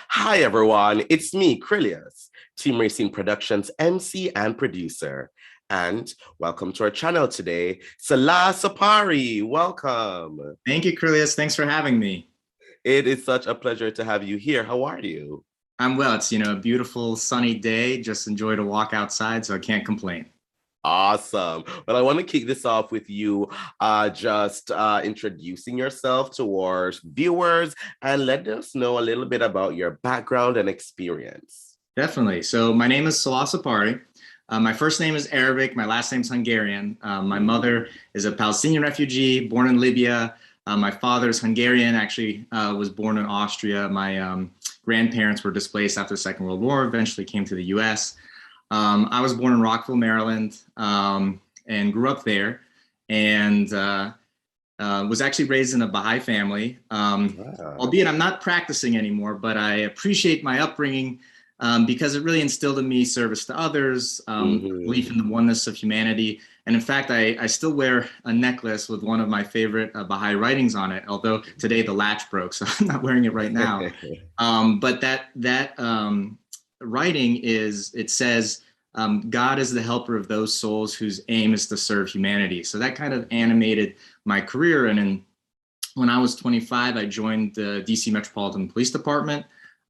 Hi, everyone. It's me, Krylios, Team Racing Productions MC and producer. And welcome to our channel today, Salah Czapary. Welcome. Thank you, Krylios. Thanks for having me. It is such a pleasure to have you here. How are you? I'm well. It's, a beautiful sunny day. Just enjoyed a walk outside, so I can't complain. Awesome. Well, I want to kick this off with you just introducing yourself to our viewers and let us know a little bit about your background and experience. Definitely. So my name is Salah Czapary. My first name is Arabic. My last name is Hungarian. My mother is a Palestinian refugee born in Libya. My father is Hungarian, actually was born in Austria. My grandparents were displaced after the Second World War, eventually came to the US. I was born in Rockville, Maryland, and grew up there, and was actually raised in a Baha'i family. Wow. Albeit I'm not practicing anymore, but I appreciate my upbringing because it really instilled in me service to others, belief in the oneness of humanity. And in fact, I still wear a necklace with one of my favorite Baha'i writings on it, although today the latch broke, so I'm not wearing it right now. But that writing it says, God is the helper of those souls whose aim is to serve humanity. So that kind of animated my career. And when I was 25, I joined the DC Metropolitan Police Department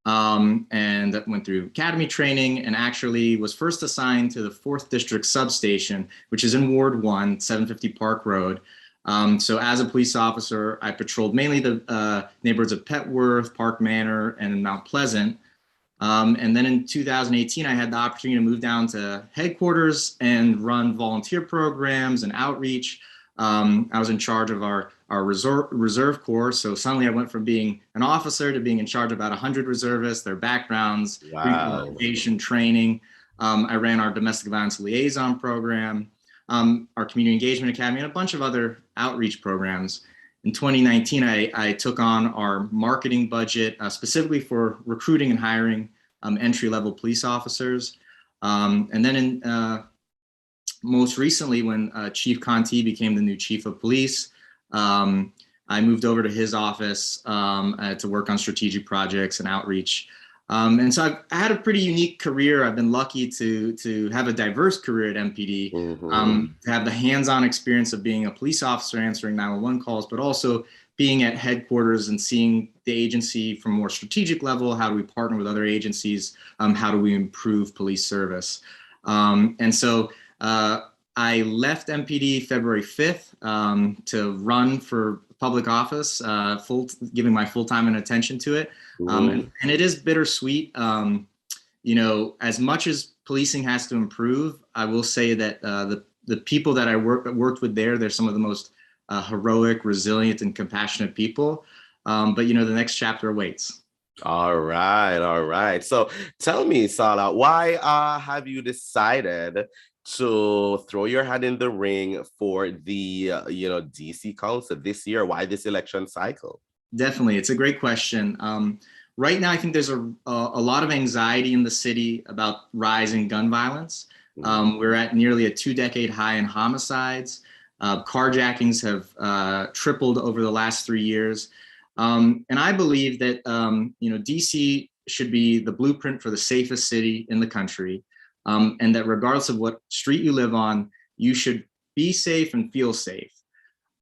and went through academy training and actually was first assigned to the 4th District Substation, which is in Ward 1, 750 Park Road. So as a police officer, I patrolled mainly the neighborhoods of Petworth, Park Manor, and Mount Pleasant. And then in 2018, I had the opportunity to move down to headquarters and run volunteer programs and outreach. I was in charge of our reserve corps. So suddenly I went from being an officer to being in charge of about 100 reservists, their backgrounds, rehabilitation, training. I ran our domestic violence liaison program, our community engagement academy, and a bunch of other outreach programs. In 2019, I took on our marketing budget specifically for recruiting and hiring entry-level police officers. And then most recently, when Chief Conti became the new chief of police, I moved over to his office to work on strategic projects and outreach. And so I had a pretty unique career. I've been lucky to have a diverse career at MPD, to have the hands-on experience of being a police officer answering 911 calls, but also being at headquarters and seeing the agency from a more strategic level. How do we partner with other agencies? How do we improve police service? And so I left MPD February 5th to run for public office, giving my full time and attention to it. And it is bittersweet. As much as policing has to improve, I will say that the people that I worked with there, they're some of the most heroic, resilient, and compassionate people. But the next chapter awaits. All right. So tell me, Salah, why have you decided to throw your hat in the ring for the DC Council this year? Why this election cycle? Definitely, it's a great question. Right now, I think there's a lot of anxiety in the city about rising gun violence. We're at nearly a 2-decade high in homicides. Carjackings have tripled over the last 3 years. And I believe that DC should be the blueprint for the safest city in the country. And that regardless of what street you live on, you should be safe and feel safe.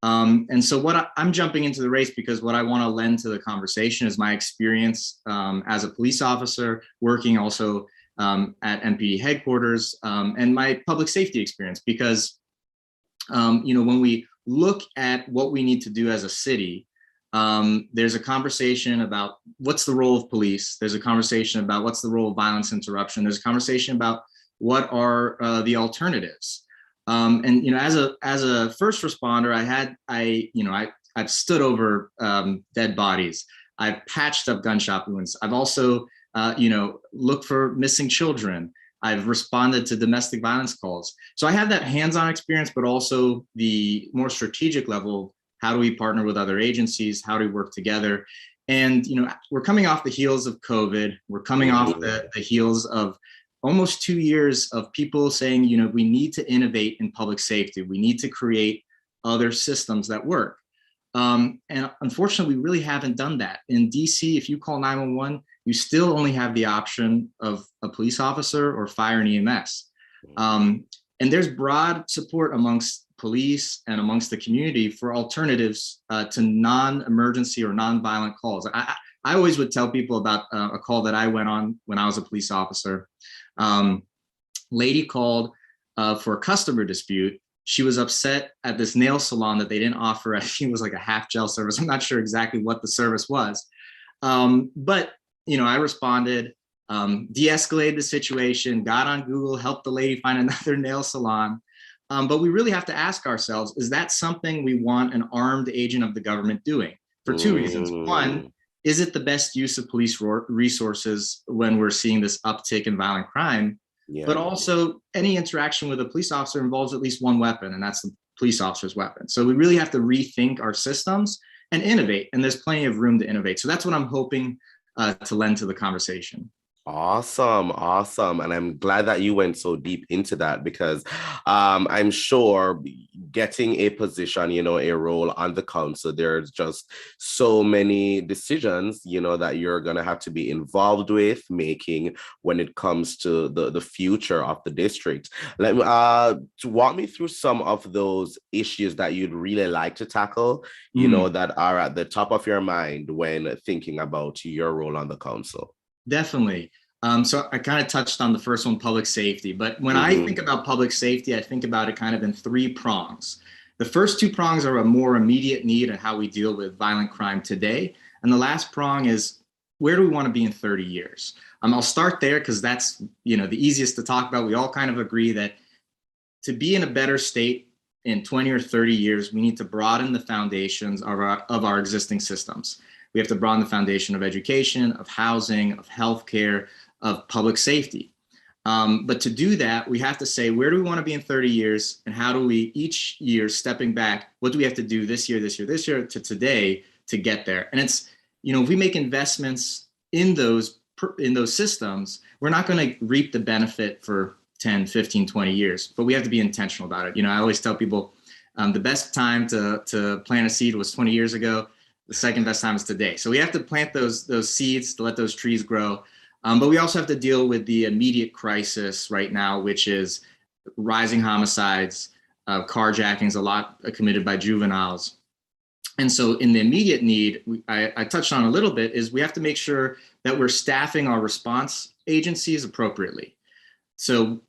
And so I'm jumping into the race because what I want to lend to the conversation is my experience as a police officer, working also at MPD headquarters, and my public safety experience. Because when we look at what we need to do as a city, there's a conversation about what's the role of police. There's a conversation about what's the role of violence interruption. There's a conversation about what are the alternatives. And as a first responder, I've stood over dead bodies. I've patched up gunshot wounds. I've also looked for missing children. I've responded to domestic violence calls. So I have that hands-on experience, but also the more strategic level. How do we partner with other agencies? How do we work together? And we're coming off the heels of COVID. We're coming off the heels of almost 2 years of people saying, we need to innovate in public safety. We need to create other systems that work. And unfortunately, we really haven't done that. In DC, if you call 911, you still only have the option of a police officer or fire and EMS. And there's broad support amongst police and amongst the community for alternatives to non-emergency or non-violent calls. I always would tell people about a call that I went on when I was a police officer. Lady called for a customer dispute. She was upset at this nail salon that they didn't offer. I think it was like a half gel service. I'm not sure exactly what the service was. But, you know, I responded, de-escalated the situation, got on Google, helped the lady find another nail salon. But we really have to ask ourselves, is that something we want an armed agent of the government doing? For two reasons. One, is it the best use of police resources when we're seeing this uptick in violent crime? Yeah. But also, any interaction with a police officer involves at least one weapon, and that's the police officer's weapon. So we really have to rethink our systems and innovate, and there's plenty of room to innovate. So that's what I'm hoping to lend to the conversation. Awesome. And I'm glad that you went so deep into that, because I'm sure getting a position, you know, a role on the council, there's just so many decisions, you know, that you're going to have to be involved with making when it comes to the future of the district. Let me to walk me through some of those issues that you'd really like to tackle, you know, that are at the top of your mind when thinking about your role on the council. Definitely. So I kind of touched on the first one, public safety. But when I think about public safety, I think about it kind of in three prongs. The first two prongs are a more immediate need and how we deal with violent crime today. And the last prong is, where do we want to be in 30 years? I'll start there because that's, you know, the easiest to talk about. We all kind of agree that to be in a better state in 20 or 30 years, we need to broaden the foundations of our existing systems. We have to broaden the foundation of education, of housing, of healthcare, of public safety. But to do that, we have to say, where do we want to be in 30 years? And how do we, each year, stepping back, what do we have to do this year to today to get there? And it's, you know, if we make investments in those systems, we're not going to reap the benefit for 10, 15, 20 years, but we have to be intentional about it. You know, I always tell people the best time to plant a seed was 20 years ago. The second best time is today. So we have to plant those seeds to let those trees grow. But we also have to deal with the immediate crisis right now, which is rising homicides, carjackings, a lot committed by juveniles. And so in the immediate need, I touched on a little bit, is we have to make sure that we're staffing our response agencies appropriately. So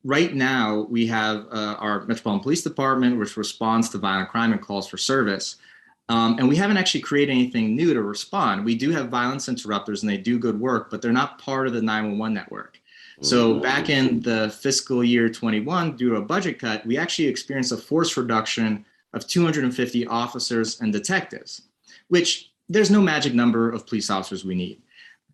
right now we have our Metropolitan Police Department, which responds to violent crime and calls for service. And we haven't actually created anything new to respond. We do have violence interrupters and they do good work, but they're not part of the 911 network. So back in the fiscal year 21, due to a budget cut, we actually experienced a force reduction of 250 officers and detectives, which there's no magic number of police officers we need.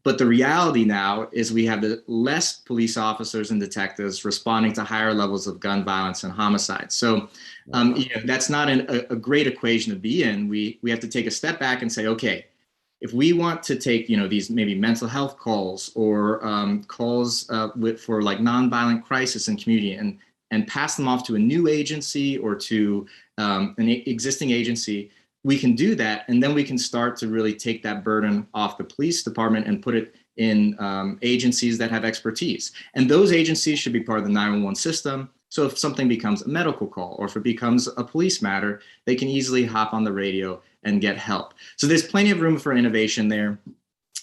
But the reality now is we have less police officers and detectives responding to higher levels of gun violence and homicide. So you know, that's not a great equation to be in. We have to take a step back and say, okay, if we want to take, you know, these maybe mental health calls or calls for like nonviolent crisis in community and pass them off to a new agency or to an existing agency, we can do that. And then we can start to really take that burden off the police department and put it in agencies that have expertise. And those agencies should be part of the 911 system. So if something becomes a medical call or if it becomes a police matter, they can easily hop on the radio and get help. So there's plenty of room for innovation there.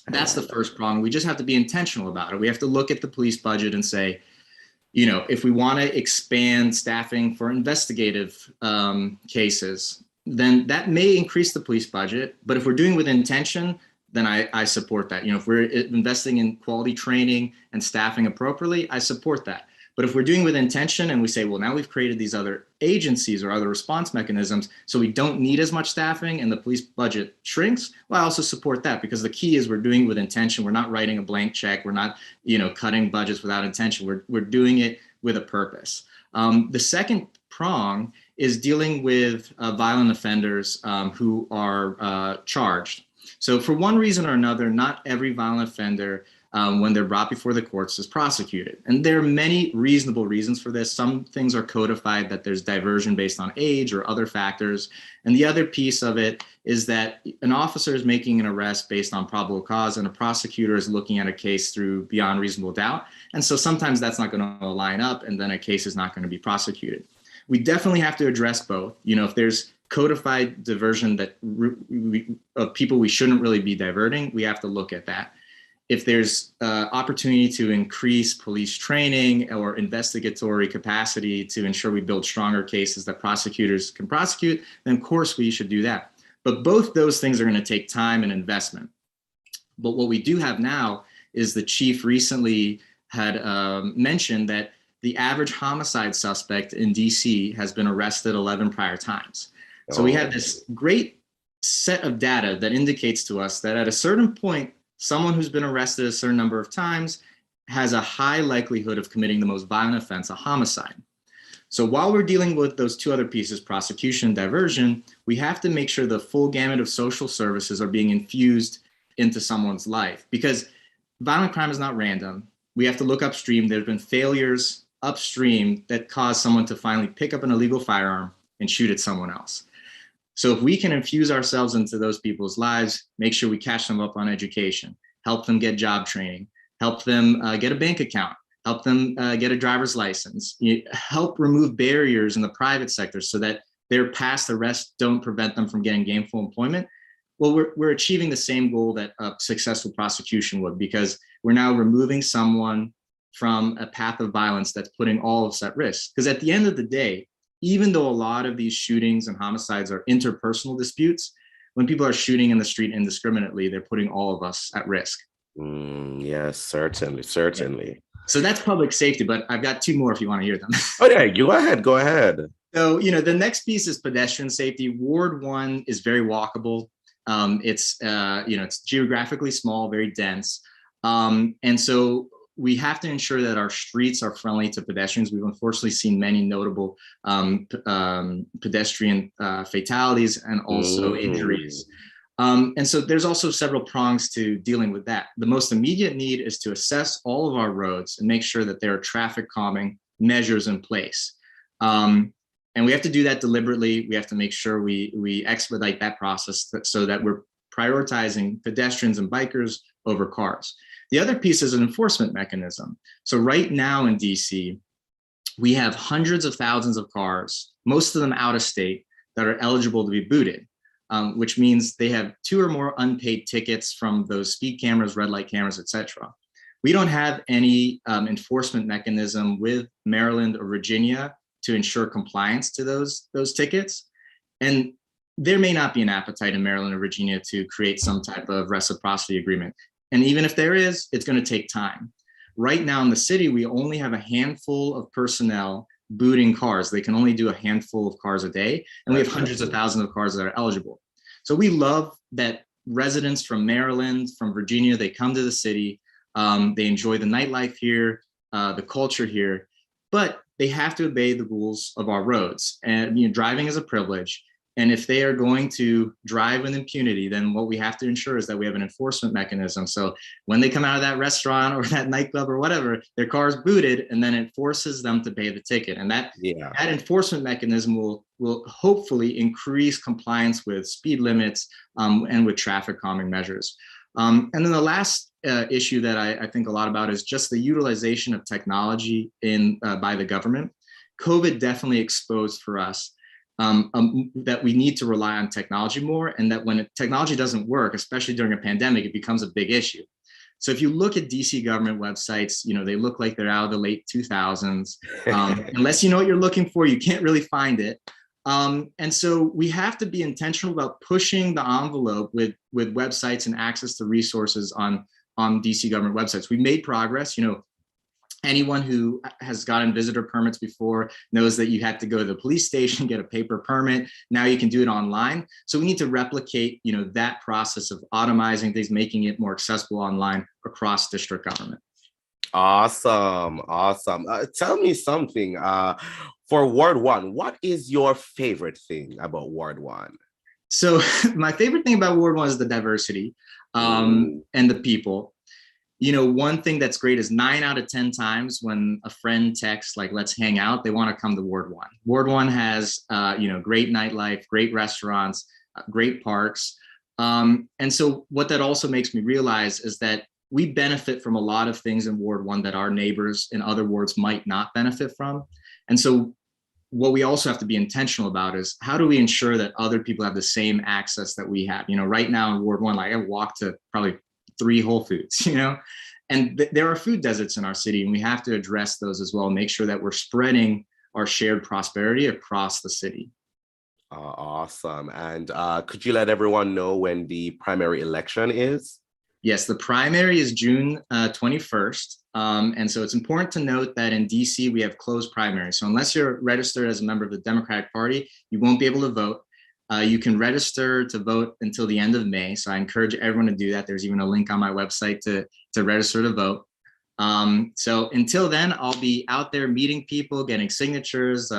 That's the first prong. We just have to be intentional about it. We have to look at the police budget and say, you know, if we want to expand staffing for investigative cases, then that may increase the police budget. But if we're doing with intention, then I support that. You know, if we're investing in quality training and staffing appropriately, I support that. But if we're doing with intention and we say, well, now we've created these other agencies or other response mechanisms, so we don't need as much staffing and the police budget shrinks, well, I also support that, because the key is we're doing with intention. We're not writing a blank check. We're not, you know, cutting budgets without intention. We're doing it with a purpose. The second prong is dealing with violent offenders who are charged. So for one reason or another, not every violent offender when they're brought before the courts as prosecuted. And there are many reasonable reasons for this. Some things are codified that there's diversion based on age or other factors. And the other piece of it is that an officer is making an arrest based on probable cause and a prosecutor is looking at a case through beyond reasonable doubt. And so sometimes that's not going to line up and then a case is not going to be prosecuted. We definitely have to address both. If there's codified diversion that of people we shouldn't really be diverting, we have to look at that. If there's opportunity to increase police training or investigatory capacity to ensure we build stronger cases that prosecutors can prosecute, then of course we should do that. But both those things are going to take time and investment. But what we do have now is the chief recently had mentioned that the average homicide suspect in DC has been arrested 11 prior times. So we have this great set of data that indicates to us that at a certain point, someone who's been arrested a certain number of times has a high likelihood of committing the most violent offense, a homicide. So while we're dealing with those two other pieces, prosecution and diversion, we have to make sure the full gamut of social services are being infused into someone's life, because violent crime is not random. We have to look upstream. There have been failures upstream that cause someone to finally pick up an illegal firearm and shoot at someone else. So if we can infuse ourselves into those people's lives, make sure we catch them up on education, help them get job training, help them get a bank account, help them get a driver's license, help remove barriers in the private sector so that their past arrests don't prevent them from getting gainful employment. Well, we're achieving the same goal that a successful prosecution would, because we're now removing someone from a path of violence that's putting all of us at risk. Because at the end of the day, even though a lot of these shootings and homicides are interpersonal disputes, when people are shooting in the street indiscriminately, they're putting all of us at risk. Yes, certainly. Yeah. So that's public safety, but I've got two more if you want to hear them. Oh yeah, go ahead. So, the next piece is pedestrian safety. Ward 1 is very walkable. It's geographically small, very dense. And so we have to ensure that our streets are friendly to pedestrians. We've unfortunately seen many notable pedestrian fatalities and also injuries. And so there's also several prongs to dealing with that. The most immediate need is to assess all of our roads and make sure that there are traffic calming measures in place. And we have to do that deliberately. We have to make sure we expedite that process so that we're prioritizing pedestrians and bikers over cars. The other piece is an enforcement mechanism. So right now in DC, we have hundreds of thousands of cars, most of them out of state, that are eligible to be booted, which means they have 2 or more unpaid tickets from those speed cameras, red light cameras, etc. We don't have any enforcement mechanism with Maryland or Virginia to ensure compliance to those tickets. And there may not be an appetite in Maryland or Virginia to create some type of reciprocity agreement. And even if there is, it's going to take time. Right now in the city, we only have a handful of personnel booting cars. They can only do a handful of cars a day, and we have hundreds of thousands of cars that are eligible. So we love that residents from Maryland, from Virginia, they come to the city, they enjoy the nightlife here, the culture here, but they have to obey the rules of our roads. And driving is a privilege. And if they are going to drive with impunity, then what we have to ensure is that we have an enforcement mechanism. So when they come out of that restaurant or that nightclub or whatever, their car is booted, and then it forces them to pay the ticket. And that enforcement mechanism will hopefully increase compliance with speed limits and with traffic calming measures. And then the last issue that I think a lot about is just the utilization of technology by the government. COVID definitely exposed for us that we need to rely on technology more, and that when technology doesn't work, especially during a pandemic, it becomes a big issue. So if you look at DC government websites, they look like they're out of the late 2000s. Unless you know what you're looking for, you can't really find it. And so we have to be intentional about pushing the envelope with websites and access to resources on DC government websites. We made progress. Anyone who has gotten visitor permits before knows that you had to go to the police station, get a paper permit. Now you can do it online. So we need to replicate, that process of automizing things, making it more accessible online across district government. Awesome. Tell me something. For Ward 1, what is your favorite thing about Ward 1? So my favorite thing about Ward 1 is the diversity and the people. one thing that's great is 9 out of 10 times when a friend texts like, let's hang out, they want to come to Ward 1. Ward 1 has, great nightlife, great restaurants, great parks. And so what that also makes me realize is that we benefit from a lot of things in Ward 1 that our neighbors in other wards might not benefit from. And so what we also have to be intentional about is how do we ensure that other people have the same access that we have? Right now in Ward 1, like I walk to probably 3 Whole Foods, and there are food deserts in our city, and we have to address those as well, and make sure that we're spreading our shared prosperity across the city. Awesome. And could you let everyone know when the primary election is? Yes, the primary is June 21st. And so it's important to note that in DC, we have closed primaries. So unless you're registered as a member of the Democratic Party, you won't be able to vote. You can register to vote until the end of May. So I encourage everyone to do that. There's even a link on my website to register to vote. So until then, I'll be out there meeting people, getting signatures,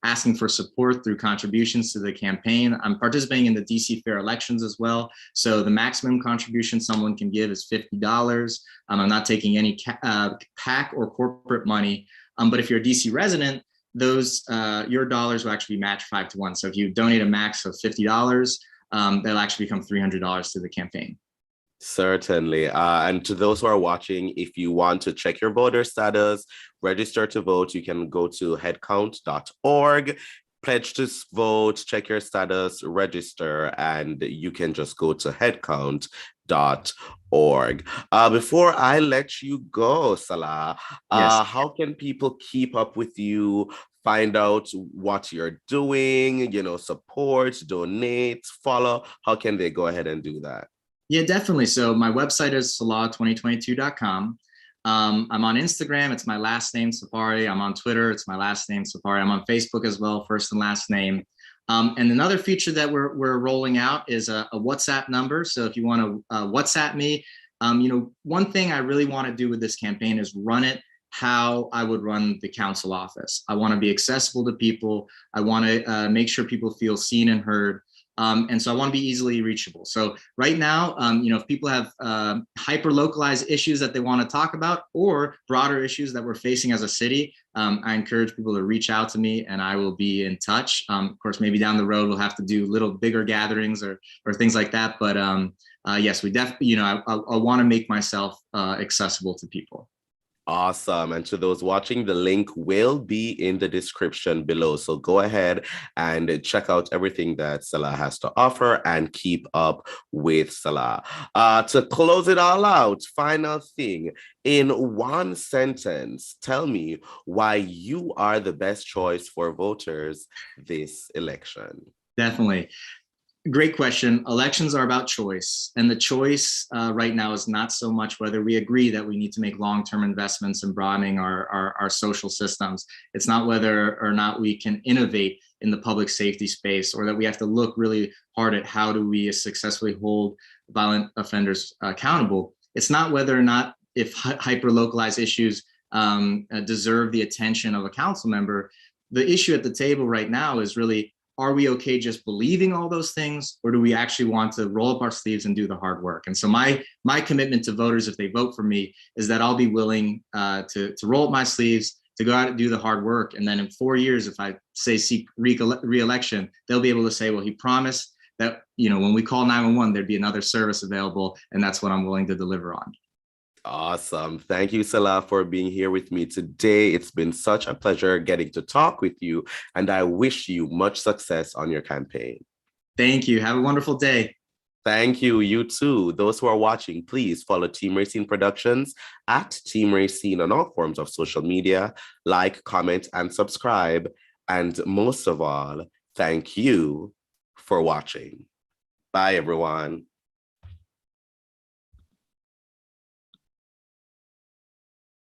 asking for support through contributions to the campaign. I'm participating in the DC fair elections as well. So the maximum contribution someone can give is $50. I'm not taking any PAC or corporate money. But if you're a DC resident, those your dollars will actually be matched 5 to 1. So if you donate a max of $50, that'll actually become $300 to the campaign. Certainly. And to those who are watching, if you want to check your voter status, register to vote, you can go to headcount.org, pledge to vote, check your status, register, and you can just go to headcount.org. Before I let you go, Salah, Yes. how can people keep up with you, find out what you're doing, support, donate, follow? How can they go ahead and do that? Yeah, definitely. So my website is salah2022.com. I'm on Instagram. It's my last name, Czapary. I'm on Twitter. It's my last name, Czapary. I'm on Facebook as well, first and last name. And another feature that we're rolling out is a WhatsApp number. So if you want to WhatsApp me, one thing I really want to do with this campaign is run it how I would run the council office. I want to be accessible to people. I want to make sure people feel seen and heard. And so I want to be easily reachable. So right now, if people have hyper-localized issues that they want to talk about or broader issues that we're facing as a city, I encourage people to reach out to me and I will be in touch. Of course, maybe down the road, we'll have to do little bigger gatherings or things like that. But yes, we definitely, I want to make myself accessible to people. Awesome. And to those watching, the link will be in the description below. So go ahead and check out everything that Salah has to offer and keep up with Salah. To close it all out, final thing, in one sentence, tell me why you are the best choice for voters this election. Definitely. Great question. Elections are about choice. And the choice right now is not so much whether we agree that we need to make long-term investments in broadening our social systems. It's not whether or not we can innovate in the public safety space or that we have to look really hard at how do we successfully hold violent offenders accountable. It's not whether or not if hyper-localized issues deserve the attention of a council member. The issue at the table right now is really, are we okay just believing all those things, or do we actually want to roll up our sleeves and do the hard work? And so my commitment to voters, if they vote for me, is that I'll be willing to roll up my sleeves, to go out and do the hard work. And then in 4 years, if I say seek re-election, they'll be able to say, well, he promised that, when we call 911, there'd be another service available. And that's what I'm willing to deliver on. Awesome. Thank you, Salah, for being here with me today. It's been such a pleasure getting to talk with you, and I wish you much success on your campaign. Thank you. Have a wonderful day. Thank you. You too. Those who are watching, please follow Team Racine Productions at Team Racine on all forms of social media. Like, comment, and subscribe. And most of all, thank you for watching. Bye, everyone.